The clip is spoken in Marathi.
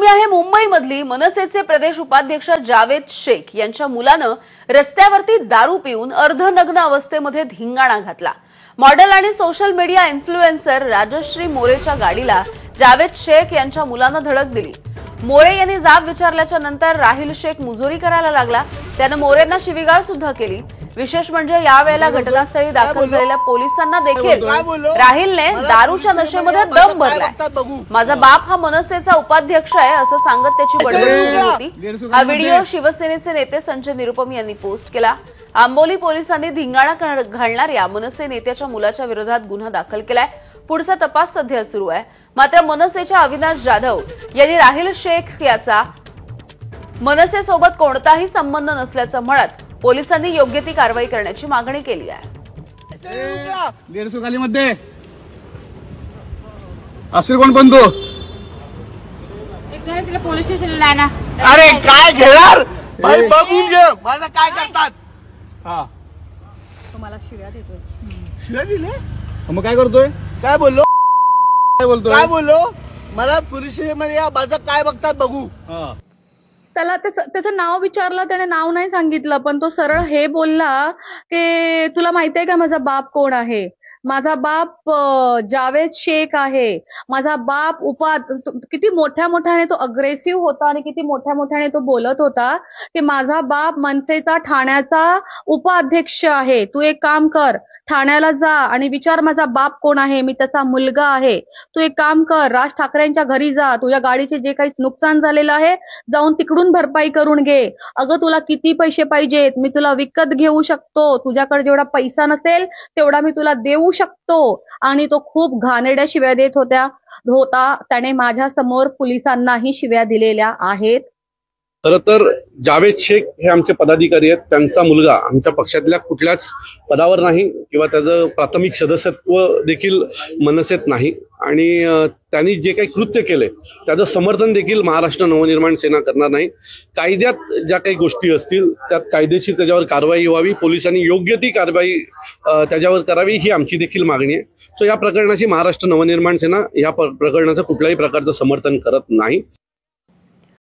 बातमी आहे मुंबईमधली। मनसेचे प्रदेश उपाध्यक्ष जावेद शेख यांच्या मुलानं रस्त्यावरती दारू पिऊन अर्धनग्न अवस्थेमध्ये धिंगाणा घातला। मॉडेल आणि सोशल मीडिया इन्फ्लुएन्सर राजश्री मोरेच्या गाडीला जावेद शेख यांच्या मुलानं धडक दिली। मोरे यांनी जाब विचारल्याच्या नंतर राहिल शेख मुजोरी करायला लागला। त्यानं मोरेंना शिवीगाळ सुद्धा केली। विशेष म्हणजे यावेळेला घटनास्थळी दाखल झालेल्या पोलिसांना देखील राहिलने दारूच्या नशेमध्ये दम भरलाय। माझा बाप हा मनसेचा उपाध्यक्ष आहे असं सांगत त्याची बडबड सुरू होती। हा व्हिडिओ शिवसेनेचे नेते संजय निरुपम यांनी पोस्ट केला। आंबोली पोलिसांनी धिंगाणा घालणाऱ्या मनसे नेत्याच्या मुलाच्या विरोधात गुन्हा दाखल केलाय। पुढचा तपास सध्या सुरू आहे। मात्र मनसेच्या अविनाश जाधव यांनी राहिल शेख याचा मनसेसोबत कोणताही संबंध नसल्याचं म्हणत पोलिसांनी योग्य ती कारवाई करण्याची मागणी केली आहे। 150 खालीमध्ये असेल कोण पण तो तिला पोलीस स्टेशनला आहे ना। अरे काय घेणार भाई बघून घे मला काय करतात। हा तुम्हाला शिव्या देतोय। शिव्या दिले मग काय करतोय काय बोललो मला पोलीस स्टेशनमध्ये या माझं काय बघतात बघू। त्याला त्याचं नाव विचारलं, त्याने नाव नाही सांगितलं, पण तो सरळ हे बोलला की तुला माहितीये का माझा बाप कोण आहे? माझा बाप जावेद शेख आहे। माझा बाप किती मोठ्या मोठ्याने तो अग्रेसिव्ह होता आणि किती मोठ्या मोठ्याने तो बोलत होता की माझा बाप मनसेचा ठाण्याचा उपाध्यक्ष आहे। तू एक काम कर, ठाण्याला जा आणि विचार माझा बाप कोण आहे, मी त्याचा मुलगा आहे। तू एक काम कर, राज ठाकरेंच्या घरी जा, तुझ्या गाडीचे जे काही नुकसान झालेलं आहे जाऊन तिकडून भरपाई करून घे। अगं तुला किती पैसे पाहिजेत, मी तुला विकत घेऊ शकतो, तुझ्याकडे जेवढा पैसा नसेल तेवढा मी तुला देऊ शकतो। आणि तो खूप घाणेरड्या शिव्या देत होता। त्याने माझ्या समोर पोलिसांनाही शिव्या दिलेल्या आहेत। खरं तर जावेद शेख हे आमचे पदाधिकारी आहेत। त्यांचा मुलगा आमच्या पक्षातल्या कुठल्याच पदावर नाही किंवा त्याचं प्राथमिक सदस्यत्व देखील मनसेत नाही आणि त्यांनी जे काही कृत्य केले त्याचं समर्थन देखील महाराष्ट्र नवनिर्माण सेना करणार नाही। कायद्यात ज्या काही गोष्टी असतील त्यात कायदेशीर त्याच्यावर कारवाई व्हावी, पोलिसांनी योग्य ती कारवाई त्याच्यावर करावी ही आमची देखील मागणी आहे। सो या प्रकरणाची महाराष्ट्र नवनिर्माण सेना या प्रकरणाचं कुठल्याही प्रकारचं समर्थन करत नाही।